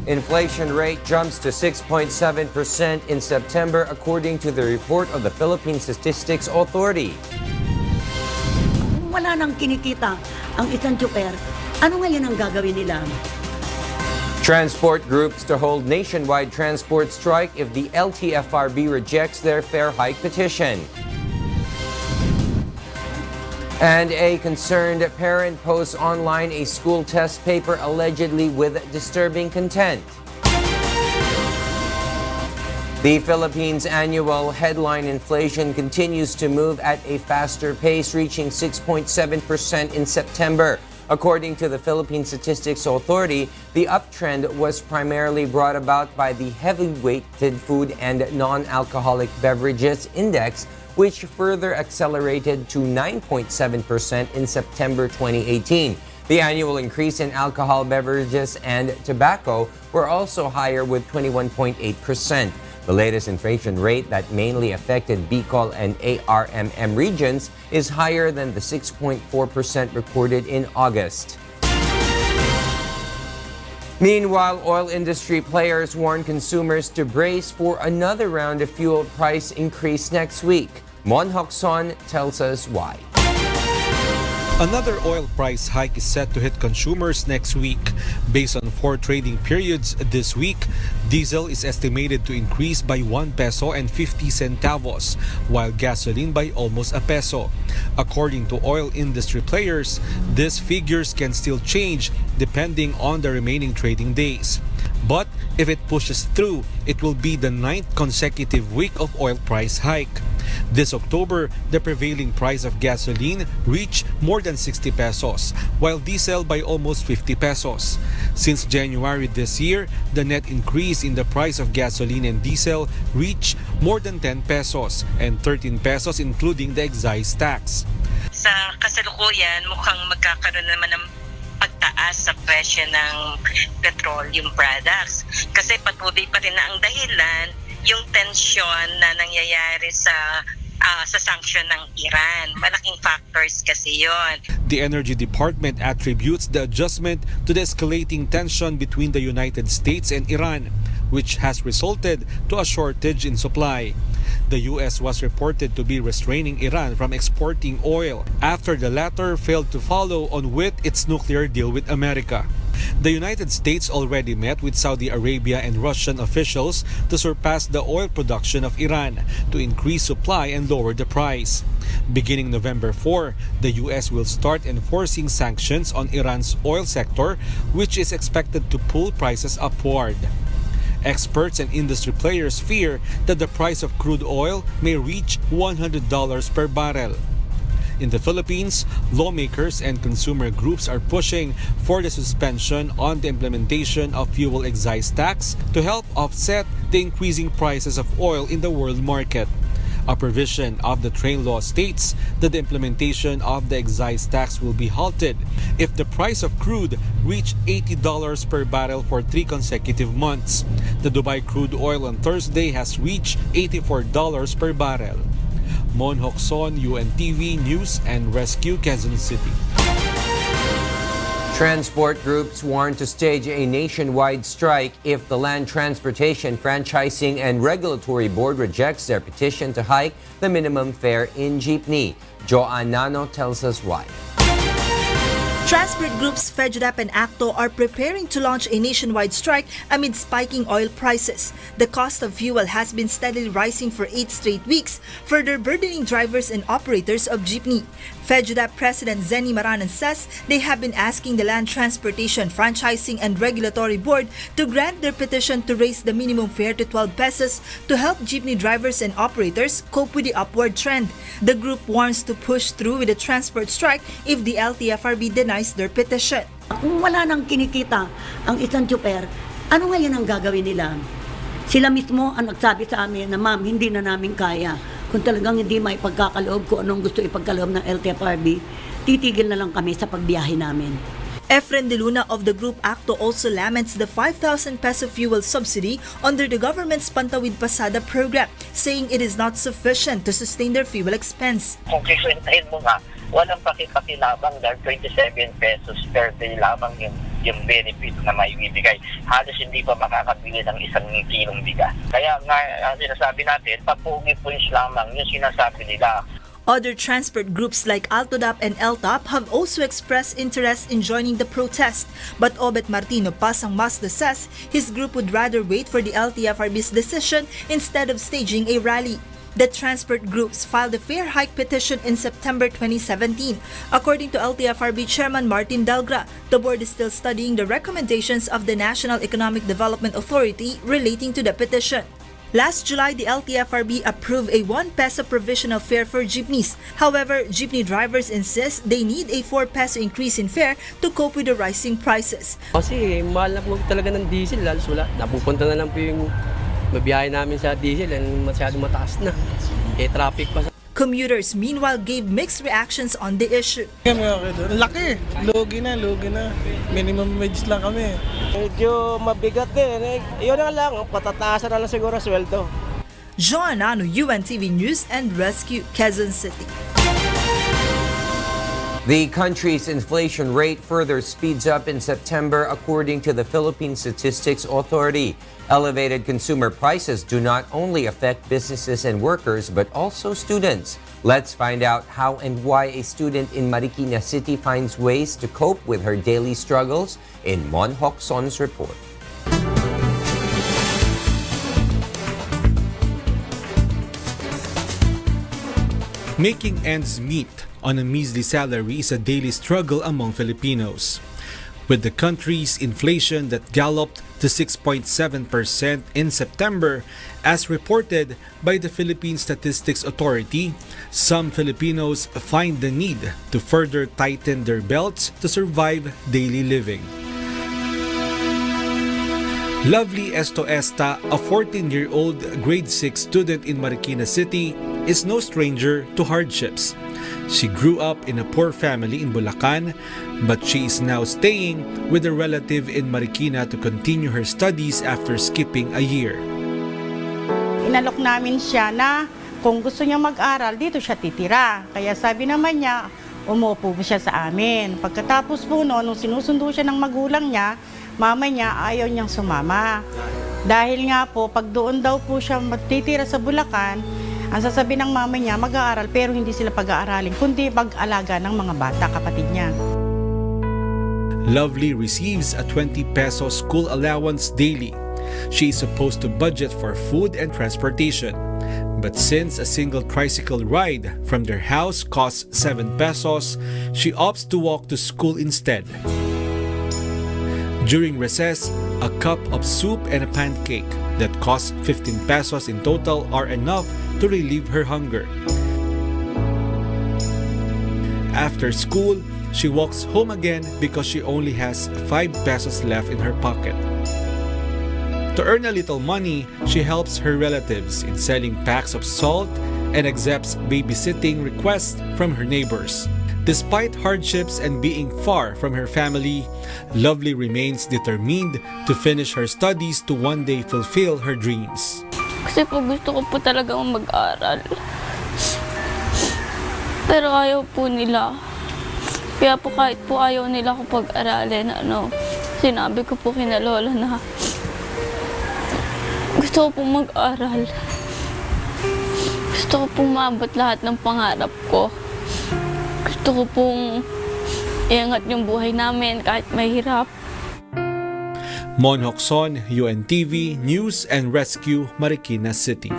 Inflation rate jumps to 6.7% in September according to the report of the Philippine Statistics Authority. Wala nang kinikita ang isang tsuper. Ano ngayon ang gagawin nila? Transport groups to hold nationwide transport strike if the LTFRB rejects their fare hike petition. And a concerned parent posts online a school test paper allegedly with disturbing content. The Philippines' annual headline inflation continues to move at a faster pace, reaching 6.7% in September. According to the Philippine Statistics Authority, the uptrend was primarily brought about by the heavy-weighted food and non-alcoholic beverages index, which further accelerated to 9.7% in September 2018. The annual increase in alcohol beverages and tobacco were also higher with 21.8%. The latest inflation rate that mainly affected Bicol and ARMM regions is higher than the 6.4% recorded in August. Meanwhile, oil industry players warn consumers to brace for another round of fuel price increase next week. Mon Hokson tells us why. Another oil price hike is set to hit consumers next week. Based on 4 trading periods this week, diesel is estimated to increase by 1 peso and 50 centavos, while gasoline by almost a peso. According to oil industry players, these figures can still change depending on the remaining trading days. But if it pushes through, it will be the 9th consecutive week of oil price hike. This October, the prevailing price of gasoline reached more than 60 pesos, while diesel by almost 50 pesos. Since January this year, the net increase in the price of gasoline and diesel reached more than 10 pesos and 13 pesos including the excise tax. Sa kasalukuyan, mukhang magkakaroon naman ng pagtaas sa presyo ng petroleum products. Kasi patuloy pa rin na ang dahilan yung tensyon na nangyayari sa sanction ng Iran. Malaking factors kasi yon. The Energy Department attributes the adjustment to the escalating tension between the United States and Iran, which has resulted to a shortage in supply. The U.S. was reported to be restraining Iran from exporting oil after the latter failed to follow on with its nuclear deal with America. The United States already met with Saudi Arabia and Russian officials to surpass the oil production of Iran to increase supply and lower the price. Beginning November 4, the U.S. will start enforcing sanctions on Iran's oil sector, which is expected to pull prices upward. Experts and industry players fear that the price of crude oil may reach $100 per barrel. In the Philippines, lawmakers and consumer groups are pushing for the suspension on the implementation of fuel excise tax to help offset the increasing prices of oil in the world market. A provision of the train law states that the implementation of the excise tax will be halted if the price of crude reached $80 per barrel for 3 consecutive months. The Dubai crude oil on Thursday has reached $84 per barrel. Mon Hokson, UNTV News and Rescue, Quezon City. Transport groups warn to stage a nationwide strike if the Land Transportation Franchising and Regulatory Board rejects their petition to hike the minimum fare in jeepney. Joanne Nano tells us why. Transport groups FEDUDAP and ACTO are preparing to launch a nationwide strike amid spiking oil prices. The cost of fuel has been steadily rising for 8 straight weeks, further burdening drivers and operators of jeepney. FEDUDAP President Zenny Maranan says they have been asking the Land Transportation Franchising and Regulatory Board to grant their petition to raise the minimum fare to 12 pesos to help jeepney drivers and operators cope with the upward trend. The group warns to push through with a transport strike if the LTFRB denies their petition. Kung wala nang kinikita ang isang tsuper, ano ngayon ang gagawin nila? Sila mismo ang nagsabi sa amin na ma'am, hindi na namin kaya. Kung talagang hindi may pagkakaloob kung anong gusto ipagkaloob ng LTFRB, titigil na lang kami sa pagbiyahe namin. Efren De Luna of the group ACTO also laments the 5,000 peso fuel subsidy under the government's Pantawid Pasada program, saying it is not sufficient to sustain their fuel expense. Kung kikwentahin mo nga, walang pakipakilabang dahil 27 pesos per day lamang yung yung benefit na maibibigay. Halos hindi pa makakabili ng 1 kilong bigas. Kaya nga sinasabi natin, papugi points lamang yung sinasabi nila. Other transport groups like Altodap and LTOP have also expressed interest in joining the protest. But Obet Martino Pasang Mazda says his group would rather wait for the LTFRB's decision instead of staging a rally. The transport groups filed a fare hike petition in September 2017. According to LTFRB Chairman Martin Delgra, the board is still studying the recommendations of the National Economic Development Authority relating to the petition. Last July, the LTFRB approved a 1 peso provisional fare for jeepneys. However, jeepney drivers insist they need a 4 peso increase in fare to cope with the rising prices. Kasi mahal na po talaga ng diesel, halos wala. Napupunta na lang po yung mabiyahe namin sa diesel, masyadong mataas na. Traffic pa. Commuters meanwhile gave mixed reactions on the issue. Laki, lugi na. Minimum wage lang kami. Medyo mabigat din. Yun na lang, patataasan na lang siguro sweldo. Joanano, UNTV News and Rescue, Quezon City. The country's inflation rate further speeds up in September, according to the Philippine Statistics Authority. Elevated consumer prices do not only affect businesses and workers, but also students. Let's find out how and why a student in Marikina City finds ways to cope with her daily struggles in Mon Hokson's report. Making ends meet on a measly salary is a daily struggle among Filipinos. With the country's inflation that galloped to 6.7% in September, as reported by the Philippine Statistics Authority, some Filipinos find the need to further tighten their belts to survive daily living. Lovely Estoesta, a 14-year-old grade 6 student in Marikina City, is no stranger to hardships. She grew up in a poor family in Bulacan, but she is now staying with a relative in Marikina to continue her studies after skipping a year. Inalok namin siya na kung gusto niya mag-aral, dito siya titira. Kaya sabi naman niya, umupo siya sa amin. Pagkatapos po nung sinusundo siya ng magulang niya, mama niya ayaw niyang sumama. Dahil nga po, pag doon daw po siya matitira sa Bulacan, ang sasabi ng mama niya, mag-aaral pero hindi sila pag-aaralin, kundi pag-alaga ng mga bata, kapatid niya. Lovely receives a 20 peso school allowance daily. She is supposed to budget for food and transportation. But since a single tricycle ride from their house costs 7 pesos, she opts to walk to school instead. During recess, a cup of soup and a pancake that costs 15 pesos in total are enough to relieve her hunger. After school, she walks home again because she only has 5 pesos left in her pocket. To earn a little money, she helps her relatives in selling packs of salt and accepts babysitting requests from her neighbors. Despite hardships and being far from her family, Lovely remains determined to finish her studies to one day fulfill her dreams. Kasi po gusto ko po talagang mag-aral. Pero ayaw po nila. Kaya po kahit po ayaw nila ko pag-aralin, sinabi ko po kina Lola na gusto ko pong mag-aral. Gusto ko pong maabot lahat ng pangarap ko. Gusto ko pong iangat yung buhay namin kahit mahirap. Mon Hokson, UNTV News and Rescue, Marikina City.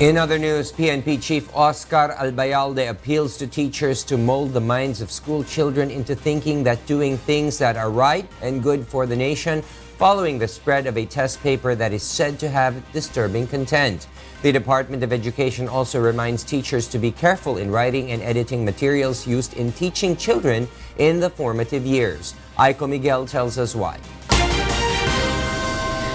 In other news, PNP Chief Oscar Albayalde appeals to teachers to mold the minds of school children into thinking that doing things that are right and good for the nation following the spread of a test paper that is said to have disturbing content. The Department of Education also reminds teachers to be careful in writing and editing materials used in teaching children in the formative years. Aiko Miguel tells us why.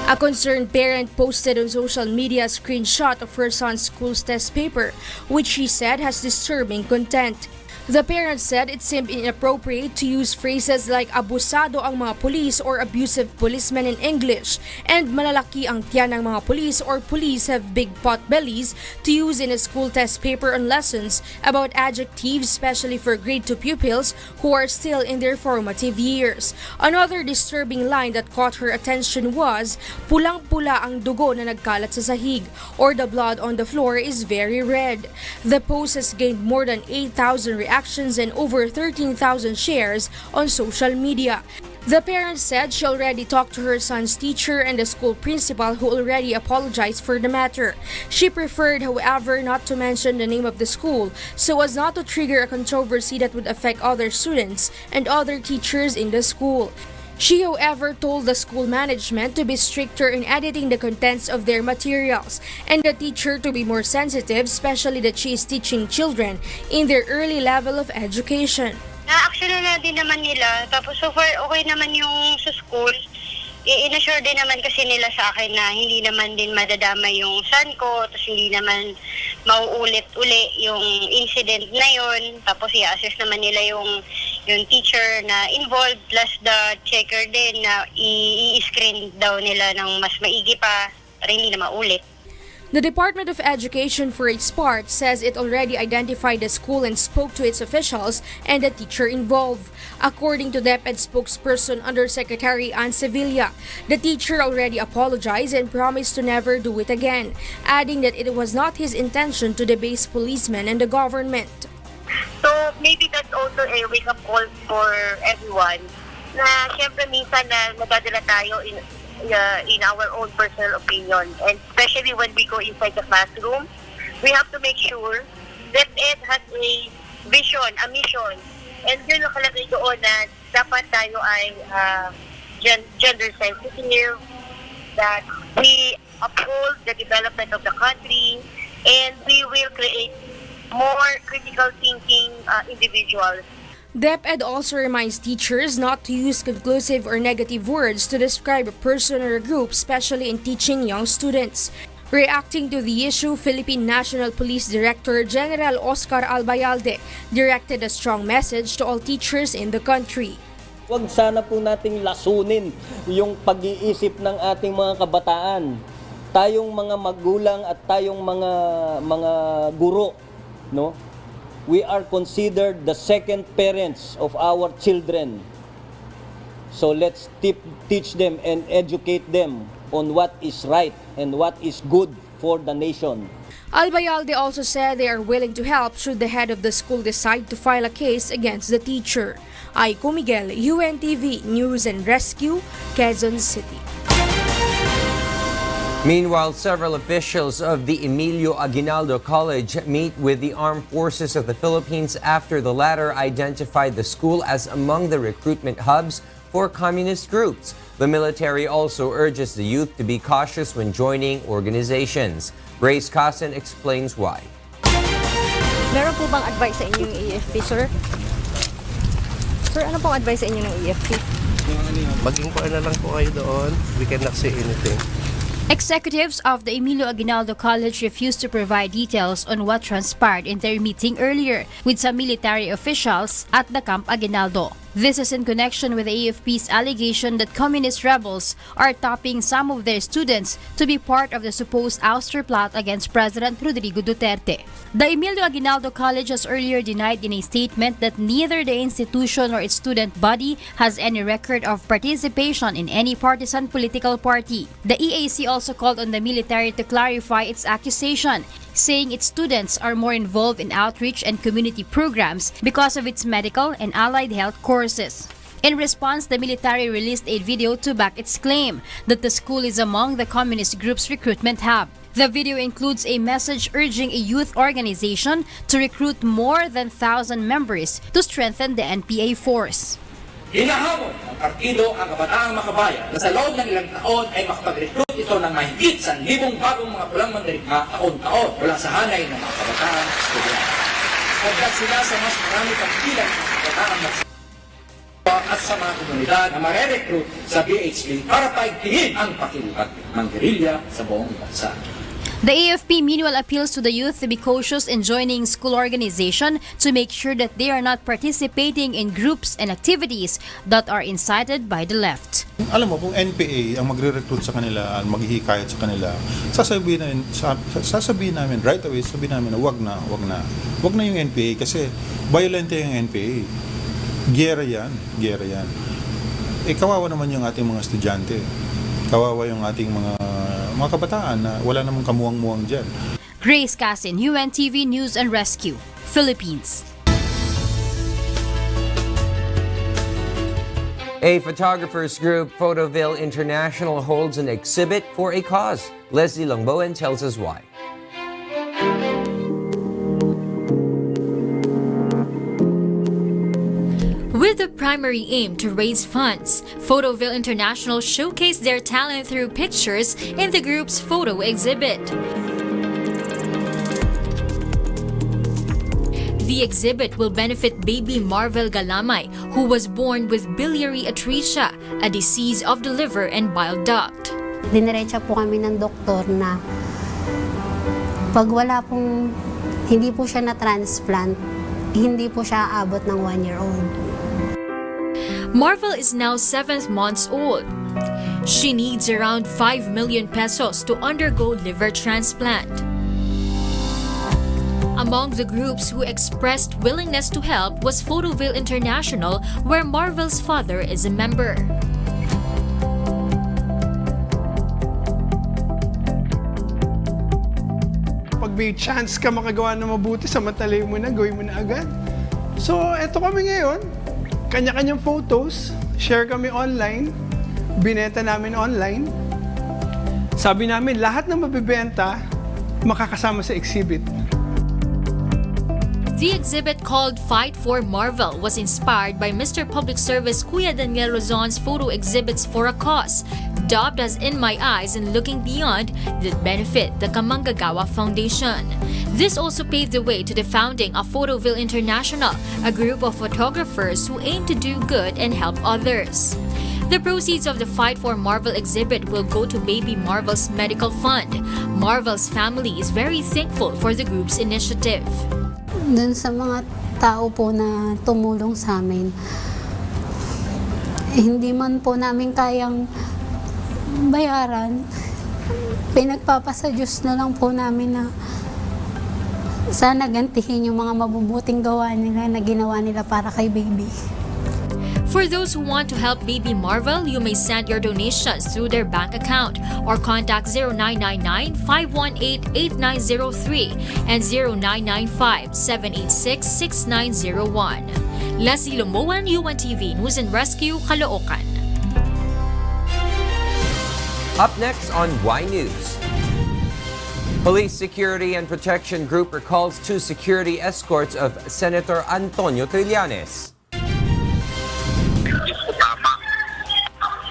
A concerned parent posted on social media a screenshot of her son's school's test paper, which she said has disturbing content. The parents said it seemed inappropriate to use phrases like abusado ang mga police or abusive policemen in English and malalaki ang tiyan ng mga police or police have big pot bellies to use in a school test paper on lessons about adjectives, especially for grade 2 pupils who are still in their formative years. Another disturbing line that caught her attention was, pulang-pula ang dugo na nagkalat sa sahig, or the blood on the floor is very red. The post has gained more than 8,000 reactions and over 13,000 shares on social media. The parents said she already talked to her son's teacher and the school principal who already apologized for the matter. She preferred, however, not to mention the name of the school so as not to trigger a controversy that would affect other students and other teachers in the school. She, however, told the school management to be stricter in editing the contents of their materials and the teacher to be more sensitive, especially that she is teaching children in their early level of education. Na-action na din naman nila, tapos so far okay naman yung sa school. I-assure din naman kasi nila sa akin na hindi naman din madadama yung son ko, tapos hindi naman mauulit-uli yung incident na yun. Tapos i-assess naman nila yung teacher na involved plus the checker din na i-screen daw nila ng mas maigi pa para hindi na maulit. The Department of Education, for its part, says it already identified the school and spoke to its officials and the teacher involved. According to DepEd spokesperson Undersecretary Ann Sevilla, the teacher already apologized and promised to never do it again, adding that it was not his intention to debase policemen and the government. So maybe that's also a wake-up call for everyone na syempre minsan na nadadala tayo in our own personal opinion, and especially when we go inside the classroom, we have to make sure that it has a vision, a mission, and yun nakalagay doon na dapat tayo ay gender sensitive, that we uphold the development of the country, and we will create more critical thinking individuals. DepEd also reminds teachers not to use conclusive or negative words to describe a person or a group, especially in teaching young students. Reacting to the issue, Philippine National Police Director General Oscar Albayalde directed a strong message to all teachers in the country. Huwag sana po nating lasunin yung pag-iisip ng ating mga kabataan. Tayong mga magulang at tayong mga guro, no? We are considered the second parents of our children. So let's teach them and educate them on what is right and what is good for the nation. Albayalde also said they are willing to help should the head of the school decide to file a case against the teacher. Aiko Miguel, UNTV News and Rescue, Quezon City. Meanwhile, several officials of the Emilio Aguinaldo College meet with the Armed Forces of the Philippines after the latter identified the school as among the recruitment hubs for communist groups. The military also urges the youth to be cautious when joining organizations. Grace Casen explains why. Meron po bang advice sa inyong EFP, sir? Sir, ano pong advice sa inyo ng EFP? Maging po na lang po kayo doon. We cannot say anything. Executives of the Emilio Aguinaldo College refused to provide details on what transpired in their meeting earlier with some military officials at the Camp Aguinaldo. This is in connection with the AFP's allegation that communist rebels are topping some of their students to be part of the supposed ouster plot against President Rodrigo Duterte. The Emilio Aguinaldo College has earlier denied in a statement that neither the institution nor its student body has any record of participation in any partisan political party. The EAC also called on the military to clarify its accusation, saying its students are more involved in outreach and community programs because of its medical and allied health courses. In response, the military released a video to back its claim that the school is among the communist group's recruitment hub. The video includes a message urging a youth organization to recruit more than 1,000 members to strengthen the NPA force. Hinahamon ng partido ang kabataang makabayan na sa loob ng ilang taon ay makapag-recruit ito ng mahigit 1,000 bagong mga pulang mandirigma taon-taon mula sa hanay ng mga kabataang estudyante. Hanggang sila sa mas marami pang bilang ng kabataang at sa mga komunidad na mare-recruit sa BHP para paigtingin ang pakilipat ng guerrilla sa buong bansa. The AFP meanwhile appeals to the youth to be cautious in joining school organization to make sure that they are not participating in groups and activities that are incited by the left. Alam mo, kung NPA ang magre-recruit sa kanila, maghihikayat sa kanila, sasabihin namin right away, sabihin namin na wag na yung NPA kasi violent yung NPA. Giyera yan. Kawawa naman yung ating mga estudyante. Kawawa yung ating mga kabataan na wala namang kamuwang-muwang dyan. Grace Casin, UNTV News and Rescue, Philippines. A photographers group, Ville International, holds an exhibit for a cause. Leslie Langboen tells us why. With the primary aim to raise funds, Ville International showcased their talent through pictures in the group's photo exhibit. The exhibit will benefit baby Marvel Galamay, who was born with biliary atresia, a disease of the liver and bile duct. Diniretsa po kami ng doktor na pag hindi po siya na-transplant, hindi po siya aabot ng 1-year-old. Marvel is now 7 months old. She needs around 5 million pesos to undergo liver transplant. Among the groups who expressed willingness to help was Ville International, where Marvel's father is a member. Pag may chance ka makagawa na mabuti, samantalayin mo na, gawin mo na agad. So, eto kami ngayon. Kanya-kanyang photos, share kami online, binenta namin online. Sabi namin, lahat ng mabibenta, makakasama sa exhibit. The exhibit called Fight for Marvel was inspired by Mr. Public Service Kuya Daniel Rozon's photo exhibits for a cause, dubbed as In My Eyes and Looking Beyond, that benefit the Kamanggagawa Foundation. This also paved the way to the founding of Ville International, a group of photographers who aim to do good and help others. The proceeds of the Fight for Marvel exhibit will go to baby Marvel's medical fund. Marvel's family is very thankful for the group's initiative. Dun sa mga tao po na tumulong sa amin, hindi man po namin kayang bayaran, pinagpapasa Diyos na lang po namin na sana gantihin yung mga mabubuting gawa nila na ginawa nila para kay baby. For those who want to help baby Marvel, you may send your donations through their bank account or contact 0999-518-8903 and 0995-786-6901. Leslie Lumoan, UNTV News and Rescue, Caloocan. Up next on Y News. Police Security and Protection Group recalls 2 security escorts of Senator Antonio Trillanes.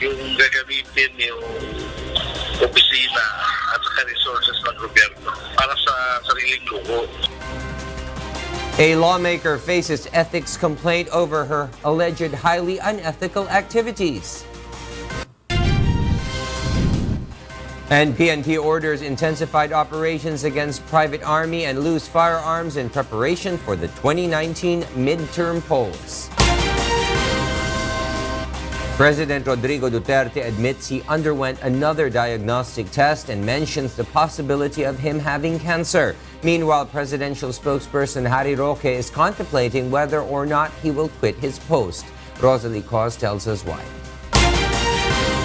Yung gagamitin yung opisina at saka resources ng gobyerno para sa sariling luho. A lawmaker faces ethics complaint over her alleged highly unethical activities. And PNP orders intensified operations against private army and loose firearms in preparation for the 2019 midterm polls. President Rodrigo Duterte admits he underwent another diagnostic test and mentions the possibility of him having cancer. Meanwhile, presidential spokesperson Harry Roque is contemplating whether or not he will quit his post. Rosalie Cos tells us why.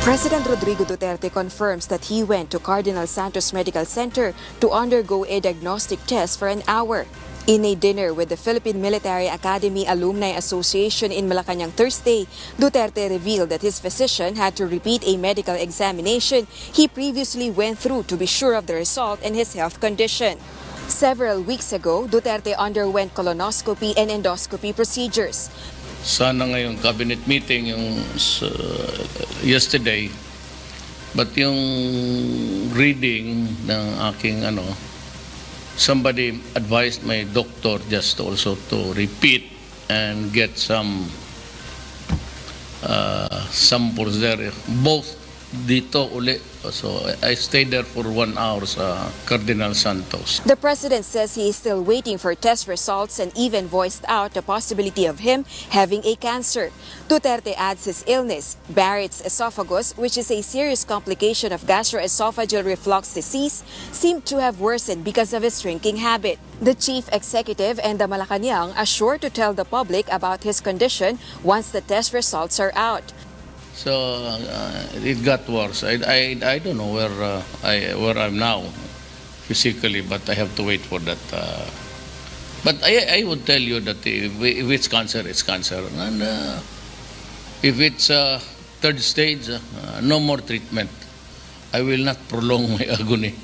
President Rodrigo Duterte confirms that he went to Cardinal Santos Medical Center to undergo a diagnostic test for an hour. In a dinner with the Philippine Military Academy Alumni Association in Malacanang Thursday, Duterte revealed that his physician had to repeat a medical examination he previously went through to be sure of the result and his health condition. Several weeks ago, Duterte underwent colonoscopy and endoscopy procedures. Sana ngayong cabinet meeting yung yesterday, but yung reading ng aking somebody advised my doctor just also to repeat and get some samples there, both dito uli. So I stayed there for 1 hour sa Cardinal Santos. The president says he is still waiting for test results and even voiced out the possibility of him having a cancer. Duterte adds his illness, Barrett's esophagus, which is a serious complication of gastroesophageal reflux disease, seemed to have worsened because of his drinking habit. The chief executive and the Malacanang are sure to tell the public about his condition once the test results are out. So it got worse. I don't know where I'm now physically, but I have to wait for that. But I would tell you that if it's cancer, it's cancer, and if it's third stage, no more treatment. I will not prolong my agony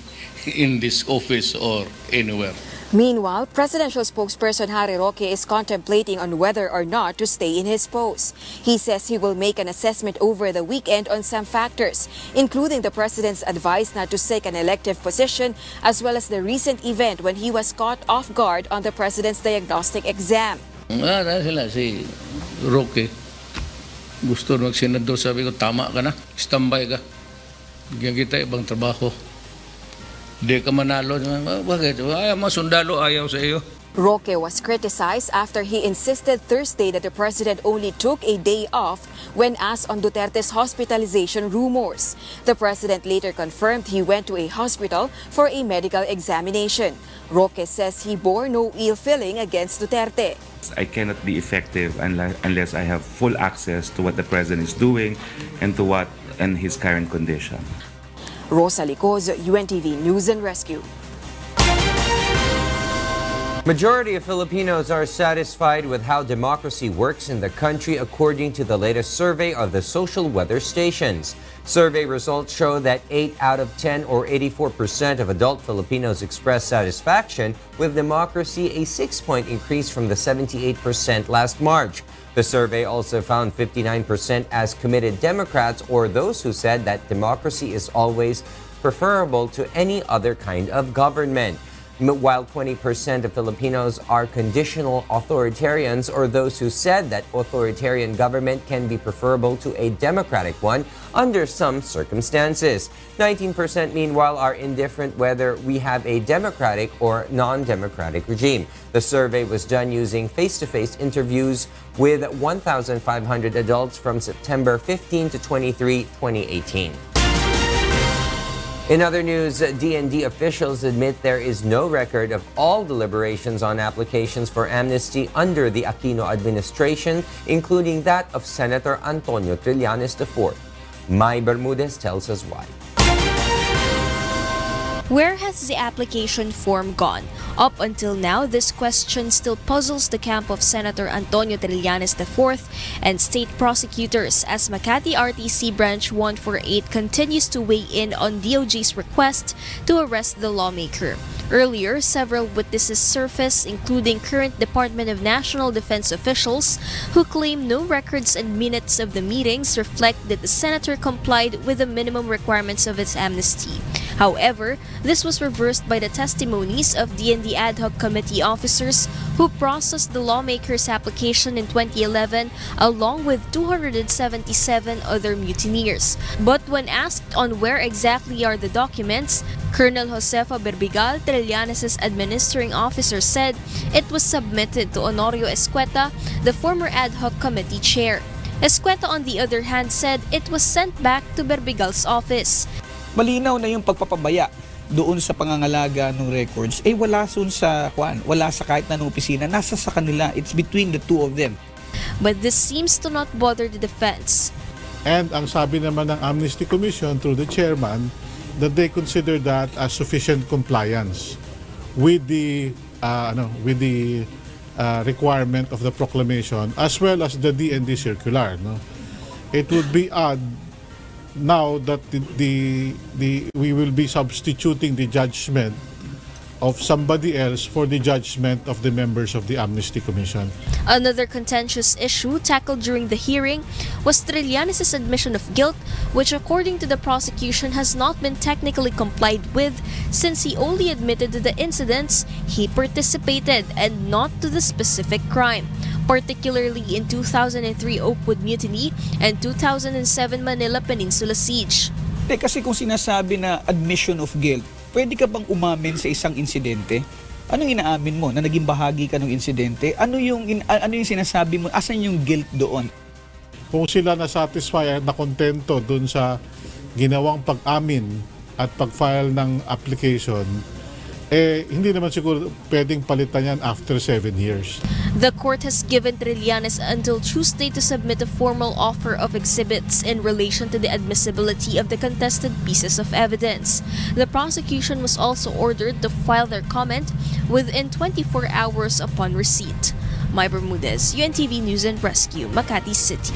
in this office or anywhere. Meanwhile, presidential spokesperson Harry Roque is contemplating on whether or not to stay in his post. He says he will make an assessment over the weekend on some factors, including the president's advice not to seek an elective position, as well as the recent event when he was caught off guard on the president's diagnostic exam. Sila si Roque. Gusto magsenador, sabi ko, tama ka na, standby ka. Bigyan kita ibang trabaho. Di ka manalo. Bakit? Ayaw mo, sundalo, ayaw sa iyo. Roque was criticized after he insisted Thursday that the president only took a day off when asked on Duterte's hospitalization rumors. The president later confirmed he went to a hospital for a medical examination. Roque says he bore no ill feeling against Duterte. I cannot be effective unless I have full access to what the president is doing and to what and his current condition. Rosa Licoz, UNTV News and Rescue. Majority of Filipinos are satisfied with how democracy works in the country according to the latest survey of the social weather stations. Survey results show that 8 out of 10 or 84% of adult Filipinos express satisfaction with democracy, a 6-point increase from the 78% last March. The survey also found 59% as committed Democrats, or those who said that democracy is always preferable to any other kind of government. While 20% of Filipinos are conditional authoritarians, or those who said that authoritarian government can be preferable to a democratic one under some circumstances. 19% meanwhile are indifferent whether we have a democratic or non-democratic regime. The survey was done using face-to-face interviews with 1,500 adults from September 15 to 23, 2018. In other news, DND officials admit there is no record of all deliberations on applications for amnesty under the Aquino administration, including that of Senator Antonio Trillanes IV. Mai Bermudez tells us why. Where has the application form gone? Up until now, this question still puzzles the camp of Senator Antonio Trillanes IV and state prosecutors as Makati RTC Branch 148 continues to weigh in on DOJ's request to arrest the lawmaker. Earlier, several witnesses surfaced, including current Department of National Defense officials, who claim no records and minutes of the meetings reflect that the senator complied with the minimum requirements of its amnesty. However, this was reversed by the testimonies of DND Ad Hoc Committee officers who processed the lawmaker's application in 2011 along with 277 other mutineers. But when asked on where exactly are the documents, Colonel Josefa Berbigal, Trillanes' administering officer, said it was submitted to Honorio Escueta, the former Ad Hoc Committee chair. Escueta, on the other hand, said it was sent back to Berbigal's office. Malinaw na yung pagpapabaya doon sa pangangalaga ng records wala sa kahit na opisina, nasa sa kanila. It's between the two of them. But this seems to not bother the defense. And ang sabi naman ng Amnesty Commission through the chairman that they consider that as sufficient compliance with the requirement of the proclamation as well as the DND circular. No? It would be odd now that we will be substituting the judgment of somebody else for the judgment of the members of the Amnesty Commission. Another contentious issue tackled during the hearing was Trillanes' admission of guilt, which according to the prosecution has not been technically complied with since he only admitted to the incidents he participated and not to the specific crime, particularly in 2003 Oakwood Mutiny and 2007 Manila Peninsula Siege. Kasi kung sinasabi na admission of guilt, pwede ka bang umamin sa isang insidente? Anong inaamin mo? Na naging bahagi ka ng insidente? Ano yung sinasabi mo? Asan yung guilt doon? Kung sila na-satisfy at nakontento dun sa ginawang pag-amin at pag-file ng application, hindi naman siguro pwedeng palitan yan after 7 years. The court has given Trillanes until Tuesday to submit a formal offer of exhibits in relation to the admissibility of the contested pieces of evidence. The prosecution was also ordered to file their comment within 24 hours upon receipt. May Bermudez, UNTV News and Rescue, Makati City.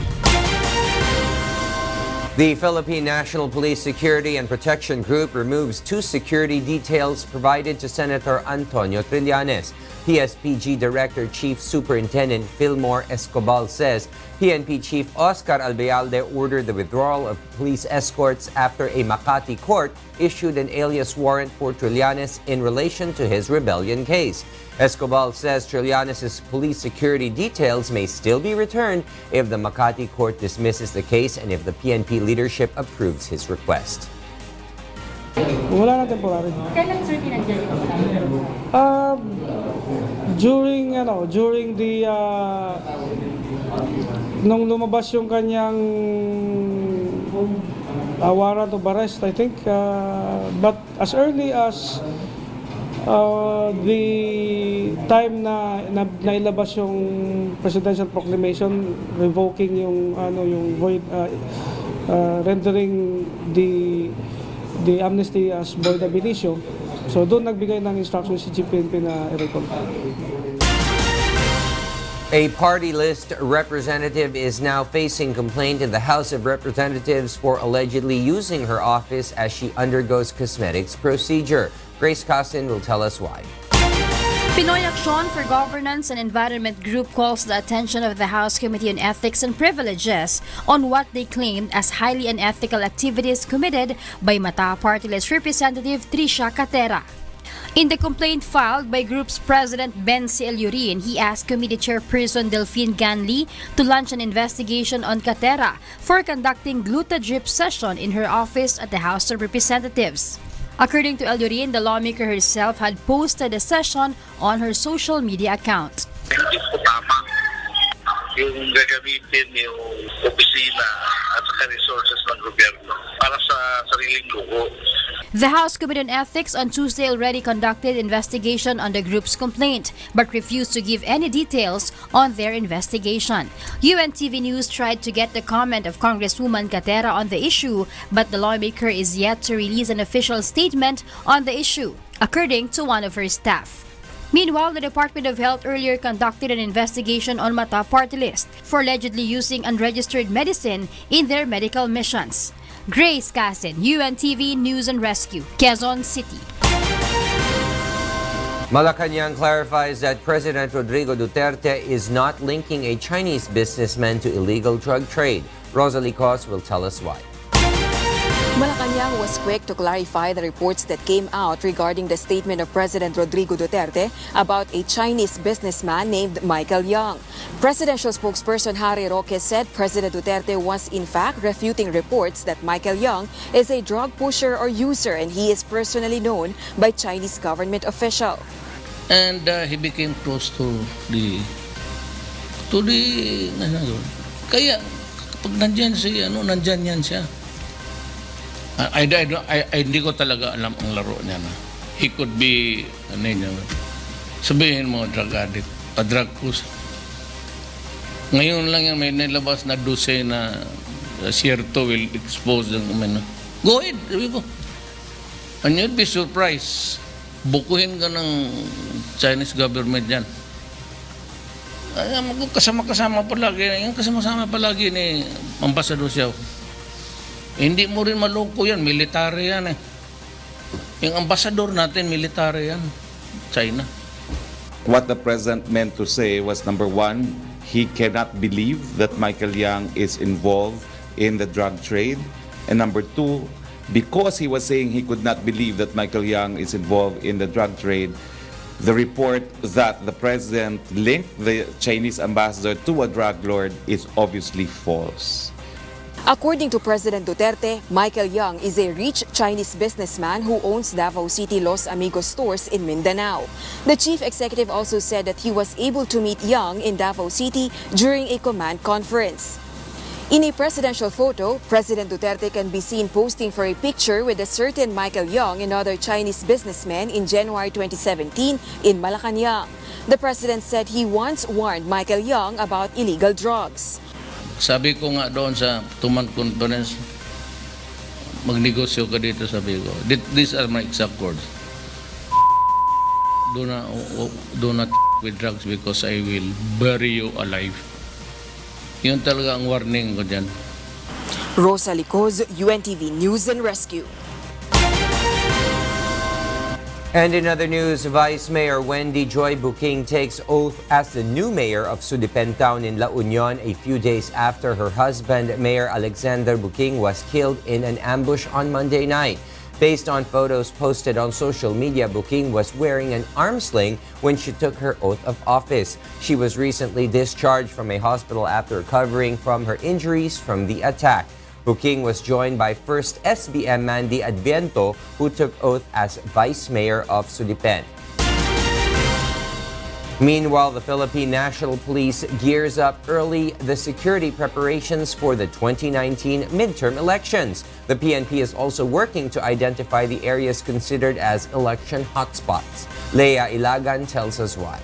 The Philippine National Police Security and Protection Group removes 2 security details provided to Senator Antonio Trillanes. PSPG Director Chief Superintendent Villamor says PNP Chief Oscar Albayalde ordered the withdrawal of police escorts after a Makati court issued an alias warrant for Trillanes in relation to his rebellion case. Escobar says Trillanes' police security details may still be returned if the Makati court dismisses the case and if the PNP leadership approves his request. Wala na temporary. Kailan sir pinagdyan ito? During the nung lumabas yung kanyang warrant of arrest, I think, but as early as the time na nailabas yung presidential proclamation revoking yung void, rendering the amnesty as void ab initio. So doon nagbigay ng instruction si GPNP na i-recall. A party list representative is now facing complaint in the House of Representatives for allegedly using her office as she undergoes cosmetics procedure. Grace Costin will tell us why. Pinoy Action for Governance and Environment Group calls the attention of the House Committee on Ethics and Privileges on what they claimed as highly unethical activities committed by Mata Party List Representative Tricia Catera. In the complaint filed by group's president Ben C. Eleurin, he asked committee chairperson Delphine Ganli to launch an investigation on Catera for conducting gluta-drip session in her office at the House of Representatives. According to Eleurin, the lawmaker herself had posted a session on her social media account. Hindi po tama yung gagamitin yung opisina at saka resources ng gobyerno para sa sariling lugo. The House Committee on Ethics on Tuesday already conducted investigation on the group's complaint but refused to give any details on their investigation. UNTV News tried to get the comment of Congresswoman Catera on the issue, but the lawmaker is yet to release an official statement on the issue, according to one of her staff. Meanwhile, the Department of Health earlier conducted an investigation on Mata Party List for allegedly using unregistered medicine in their medical missions. Grace Casin, UNTV News and Rescue, Quezon City. Malacanang clarifies that President Rodrigo Duterte is not linking a Chinese businessman to illegal drug trade. Rosalie Cos will tell us why. Malacanang was quick to clarify the reports that came out regarding the statement of President Rodrigo Duterte about a Chinese businessman named Michael Young. Presidential spokesperson Harry Roque said President Duterte was in fact refuting reports that Michael Young is a drug pusher or user and he is personally known by Chinese government official. And he became close to the kaya kapag nandyan siya, nandyan yan siya. Hindi ko talaga alam ang laro niya na. He could be, sabihin mo, drug addict, a drug pusher. Ngayon lang yan, may nilabas na 12 na sierto will expose them. Go ahead, sabi ko. And you'd be surprised. Bukuhin ka ng Chinese government yan. Kasama-kasama palagi. Yung kasama-kasama palagi ni Ambassador Xiao. Hindi mo rin maloko yan, military yan eh. Yung ambasador natin, military yan. China. What the president meant to say was, number one, he cannot believe that Michael Yang is involved in the drug trade. And number two, because he was saying he could not believe that Michael Yang is involved in the drug trade, the report that the president linked the Chinese ambassador to a drug lord is obviously false. According to President Duterte, Michael Yang is a rich Chinese businessman who owns Davao City Los Amigos stores in Mindanao. The chief executive also said that he was able to meet Yang in Davao City during a command conference. In a presidential photo, President Duterte can be seen posting for a picture with a certain Michael Yang and other Chinese businessmen in January 2017 in Malacanang. The president said he once warned Michael Yang about illegal drugs. Sabi ko nga doon sa Tuman Conference, magnegosyo ka dito, sabi ko. These are my exact words. Do not with drugs because I will bury you alive. Yun talaga ang warning ko dyan. Rosa Licoz, UNTV News and Rescue. And in other news, Vice Mayor Wendy Joy Buking takes oath as the new mayor of Sudipen Town in La Union a few days after her husband, Mayor Alexander Buking, was killed in an ambush on Monday night. Based on photos posted on social media, Buking was wearing an arm sling when she took her oath of office. She was recently discharged from a hospital after recovering from her injuries from the attack. Buking was joined by 1st SBM Mandy Adviento, who took oath as Vice Mayor of Sudipen. Meanwhile, the Philippine National Police gears up early the security preparations for the 2019 midterm elections. The PNP is also working to identify the areas considered as election hotspots. Leia Ilagan tells us why.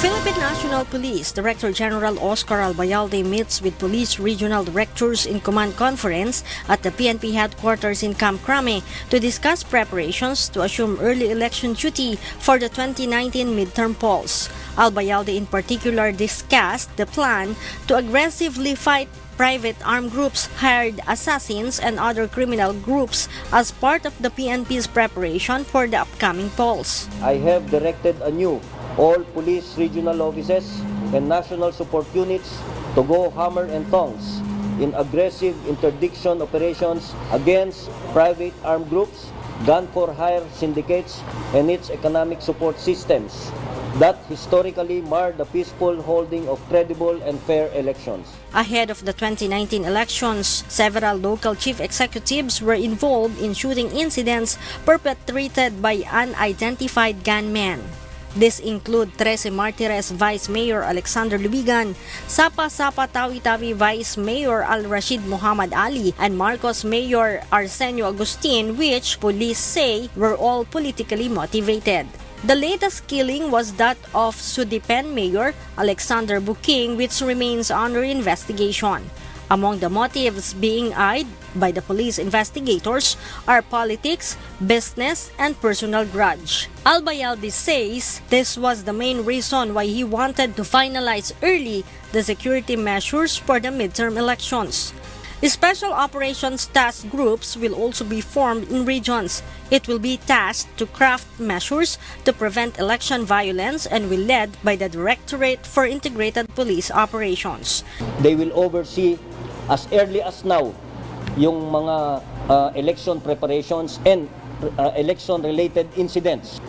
Philippine National Police Director General Oscar Albayalde meets with police regional directors in command conference at the PNP headquarters in Camp Crame to discuss preparations to assume early election duty for the 2019 midterm polls. Albayalde in particular discussed the plan to aggressively fight private armed groups, hired assassins, and other criminal groups as part of the PNP's preparation for the upcoming polls. I have directed anew all police regional offices and national support units to go hammer and tongs in aggressive interdiction operations against private armed groups, gun-for-hire syndicates, and its economic support systems that historically marred the peaceful holding of credible and fair elections. Ahead of the 2019 elections, several local chief executives were involved in shooting incidents perpetrated by unidentified gunmen. These include 13 Martires Vice Mayor Alexander Lubigan, Sapa-Sapa Tawi-Tawi Vice Mayor Al-Rashid Muhammad Ali, and Marcos Mayor Arsenio Agustin, which police say were all politically motivated. The latest killing was that of Sudipen Mayor Alexander Buking, which remains under investigation. Among the motives being eyed by the police investigators are politics, business, and personal grudge. Albayalde says this was the main reason why he wanted to finalize early the security measures for the midterm elections. Special operations task groups will also be formed in regions. It will be tasked to craft measures to prevent election violence and will led by the Directorate for Integrated Police Operations. They will oversee as early as now yung mga election preparations and election-related incidents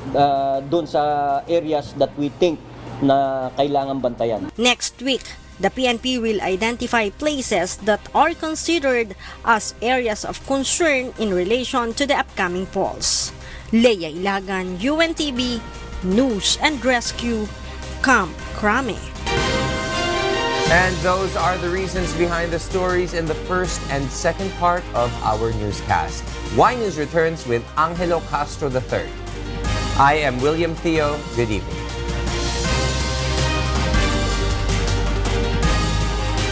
dun sa areas that we think na kailangan bantayan. Next week, the PNP will identify places that are considered as areas of concern in relation to the upcoming polls. Leia Ilagan, UNTV, News and Rescue, Camp Crame. And those are the reasons behind the stories in the first and second part of our newscast. Y News returns with Angelo Castro III. I am William Thio. Good evening.